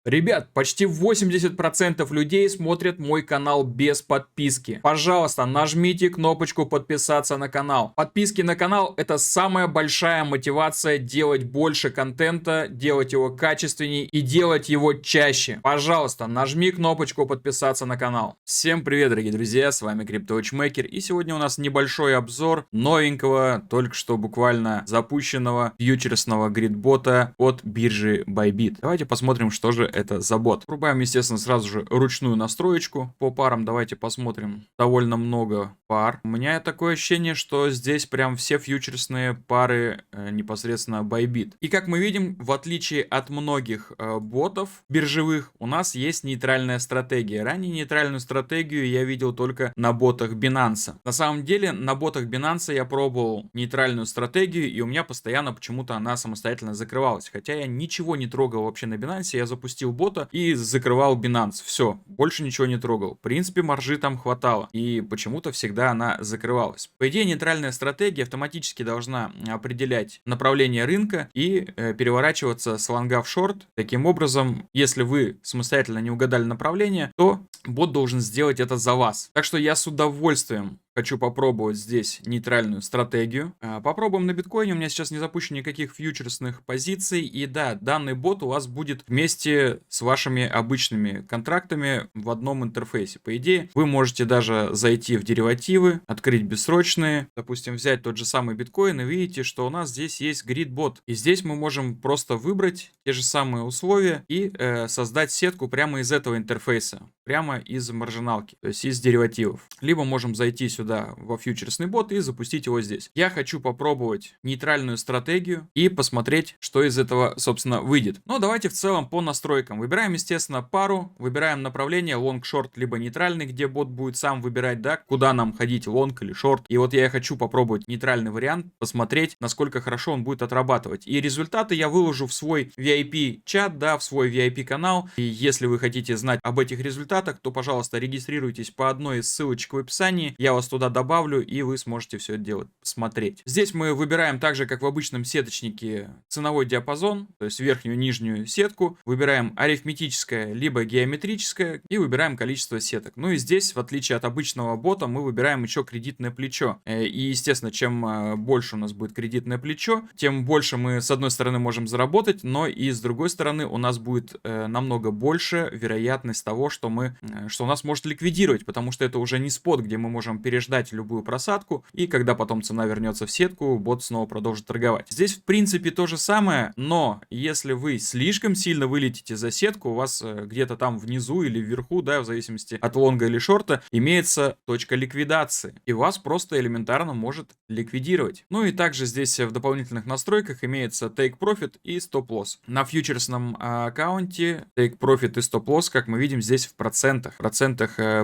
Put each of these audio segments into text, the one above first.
Ребят, почти 80% людей смотрят мой канал без подписки. Пожалуйста, нажмите кнопочку подписаться на канал. Подписки на канал — это самая большая мотивация делать больше контента, делать его качественнее и делать его чаще. Пожалуйста, нажми кнопочку подписаться на канал. Всем привет, дорогие друзья, с вами CryptoWatchmaker, и сегодня у нас небольшой обзор новенького, только что буквально запущенного фьючерсного гридбота от биржи Bybit. Давайте посмотрим, что же это за бот. Врубаем, естественно, сразу же ручную настроечку. По парам давайте посмотрим. Довольно много пар. У меня такое ощущение, что здесь прям все фьючерсные пары непосредственно Bybit. И как мы видим, в отличие от многих ботов биржевых, у нас есть нейтральная стратегия. Ранее нейтральную стратегию я видел только на ботах Binance. На самом деле, на ботах Binance я пробовал нейтральную стратегию, и у меня постоянно почему-то она самостоятельно закрывалась. Хотя я ничего не трогал вообще на Binance, я запустил бота и закрывал Binance. Все, больше ничего не трогал. В принципе, маржи там хватало, и почему-то всегда она закрывалась. По идее, нейтральная стратегия автоматически должна определять направление рынка и переворачиваться с лонга в шорт. Таким образом, если вы самостоятельно не угадали направление, то бот должен сделать это за вас. Так что я с удовольствием хочу попробовать здесь нейтральную стратегию. Попробуем на биткоине. У меня сейчас не запущено никаких фьючерсных позиций. И да, данный бот у вас будет вместе с вашими обычными контрактами в одном интерфейсе. По идее, вы можете даже зайти в деривативы, открыть бессрочные, допустим, взять тот же самый биткоин, и видите, что у нас здесь есть грид-бот. И здесь мы можем просто выбрать те же самые условия и создать сетку прямо из этого интерфейса, прямо из маржиналки, то есть из деривативов. Либо можем зайти сюда во фьючерсный бот и запустить его здесь. Я хочу попробовать нейтральную стратегию и посмотреть, что из этого, собственно, выйдет. Но давайте в целом по настройкам. Выбираем, естественно, пару, выбираем направление лонг-шорт, либо нейтральный, где бот будет сам выбирать, да, куда нам ходить, лонг или шорт. И вот я хочу попробовать нейтральный вариант, посмотреть, насколько хорошо он будет отрабатывать. И результаты я выложу в свой VIP-чат, да, в свой VIP-канал. И если вы хотите знать об этих результатах, то, пожалуйста, регистрируйтесь по одной из ссылочек в описании. Я вас туда добавлю, и вы сможете все это дело посмотреть. Здесь мы выбираем так же, как в обычном сеточнике, ценовой диапазон, то есть верхнюю и нижнюю сетку. Выбираем арифметическое, либо геометрическое, и выбираем количество сеток. Ну и здесь, в отличие от обычного бота, мы выбираем еще кредитное плечо. И, естественно, чем больше у нас будет кредитное плечо, тем больше мы, с одной стороны, можем заработать, но и с другой стороны, у нас будет намного больше вероятность того, что у нас может ликвидировать, потому что это уже не спот, где мы можем переждать любую просадку, и когда потом цена вернется в сетку, бот снова продолжит торговать. Здесь, в принципе, то же самое, но если вы слишком сильно вылетите за сетку, у вас где-то там внизу или вверху, да, в зависимости от лонга или шорта, имеется точка ликвидации, и вас просто элементарно может ликвидировать. Ну и также здесь в дополнительных настройках имеется Take Profit и Stop Loss. На фьючерсном аккаунте Take Profit и Stop Loss, как мы видим, здесь в процентах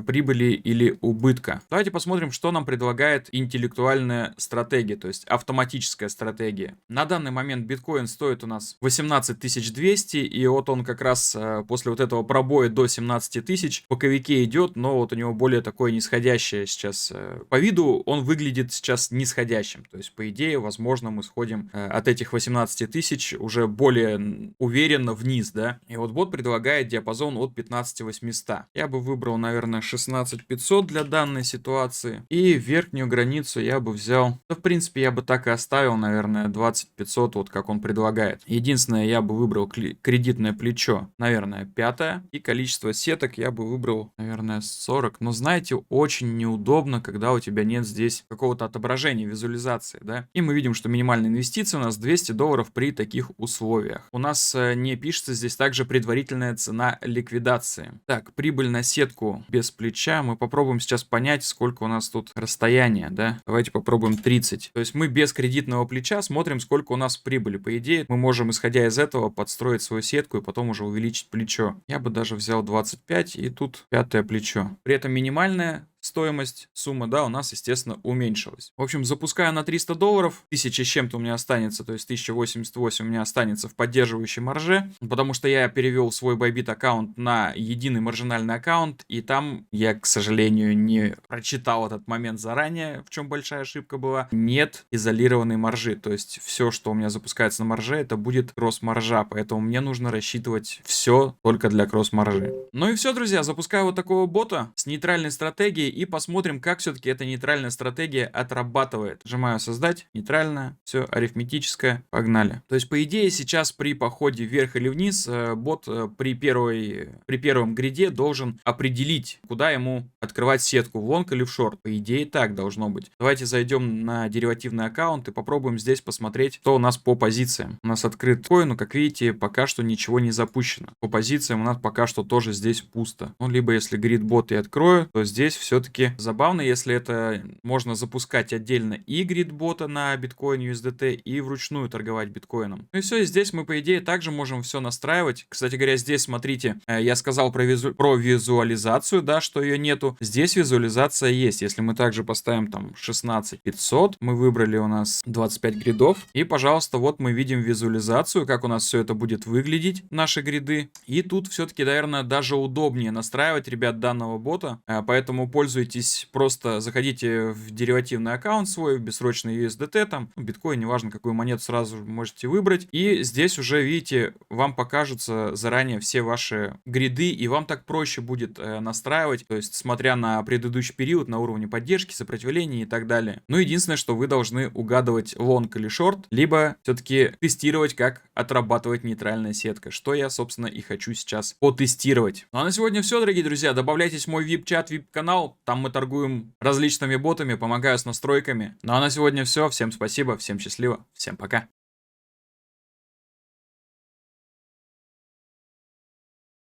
прибыли или убытка. Давайте посмотрим, что нам предлагает интеллектуальная стратегия, то есть автоматическая стратегия. На данный момент биткоин стоит у нас 18 200, и вот он как раз после вот этого пробоя до 17 тысяч в боковике идет, но вот у него более такое нисходящее сейчас. По виду он выглядит сейчас нисходящим, то есть по идее, возможно, мы сходим от этих 18 тысяч уже более уверенно вниз, да. И вот бот предлагает диапазон от 15 800. Я бы выбрал, наверное, 16 500 для данной ситуации. И верхнюю границу я бы взял, да, в принципе, я бы так и оставил, наверное, 20 500, вот как он предлагает. Единственное, я бы выбрал кредитное плечо, наверное, 5. И количество сеток я бы выбрал, наверное, 40. Но, знаете, очень неудобно, когда у тебя нет здесь какого-то отображения, визуализации, да. И мы видим, что минимальная инвестиция у нас $200 при таких условиях. У нас не пишется здесь также предварительная цена ликвидации. Так, прибыль на сетку без плеча. Мы попробуем сейчас понять, сколько у нас тут расстояние, да. Давайте попробуем 30. То есть мы без кредитного плеча смотрим, сколько у нас прибыли. По идее, мы можем, исходя из этого, подстроить свою сетку и потом уже увеличить плечо. Я бы даже взял 25 и тут 5 плечо. При этом минимальная стоимость, сумма, да, у нас, естественно, уменьшилась. В общем, запускаю на $300, 1000 с чем-то у меня останется, то есть 1088 у меня останется в поддерживающей марже, потому что я перевел свой Bybit аккаунт на единый маржинальный аккаунт, и там я, к сожалению, не прочитал этот момент заранее, в чем большая ошибка была. Нет изолированной маржи, то есть все, что у меня запускается на марже, это будет кросс-маржа, поэтому мне нужно рассчитывать все только для кросс-маржи. Ну и все, друзья, запускаю вот такого бота с нейтральной стратегией и посмотрим, как все-таки эта нейтральная стратегия отрабатывает. Нажимаю создать, нейтральная, все арифметическое, погнали. То есть, по идее, сейчас при походе вверх или вниз бот при первом гриде должен определить, куда ему открывать сетку, в лонг или в шорт. По идее, так должно быть. Давайте зайдем на деривативный аккаунт и попробуем здесь посмотреть, что у нас по позициям. У нас открыт коин, но, как видите, пока что ничего не запущено. По позициям у нас пока что тоже здесь пусто. Ну, либо если грид-бот и открою, то здесь все-таки забавно, если это можно запускать отдельно и грид-бота на биткоин USDT, и вручную торговать биткоином. Ну и все, и здесь мы, по идее, также можем все настраивать. Кстати говоря, здесь, смотрите, я сказал про визуализацию, да, что ее нету. Здесь визуализация есть. Если мы также поставим там 16500, мы выбрали у нас 25 гридов, и, пожалуйста, вот мы видим визуализацию, как у нас все это будет выглядеть, наши гриды. И тут все-таки, наверное, даже удобнее настраивать, ребят, данного бота, поэтому пользуйтесь, просто заходите в деривативный аккаунт свой, в бессрочный USDT, там, биткоин, неважно, какую монету сразу можете выбрать, и здесь уже, видите, вам покажутся заранее все ваши гриды, и вам так проще будет настраивать, то есть, смотря на предыдущий период, на уровне поддержки, сопротивления и так далее. Ну, единственное, что вы должны угадывать лонг или шорт, либо все-таки тестировать, как отрабатывать нейтральная сетка, что я, собственно, и хочу сейчас потестировать. Ну а на сегодня все, дорогие друзья. Добавляйтесь в мой VIP-чат, VIP-канал. Там мы торгуем различными ботами, помогаю с настройками. Ну а на сегодня все. Всем спасибо, всем счастливо, всем пока.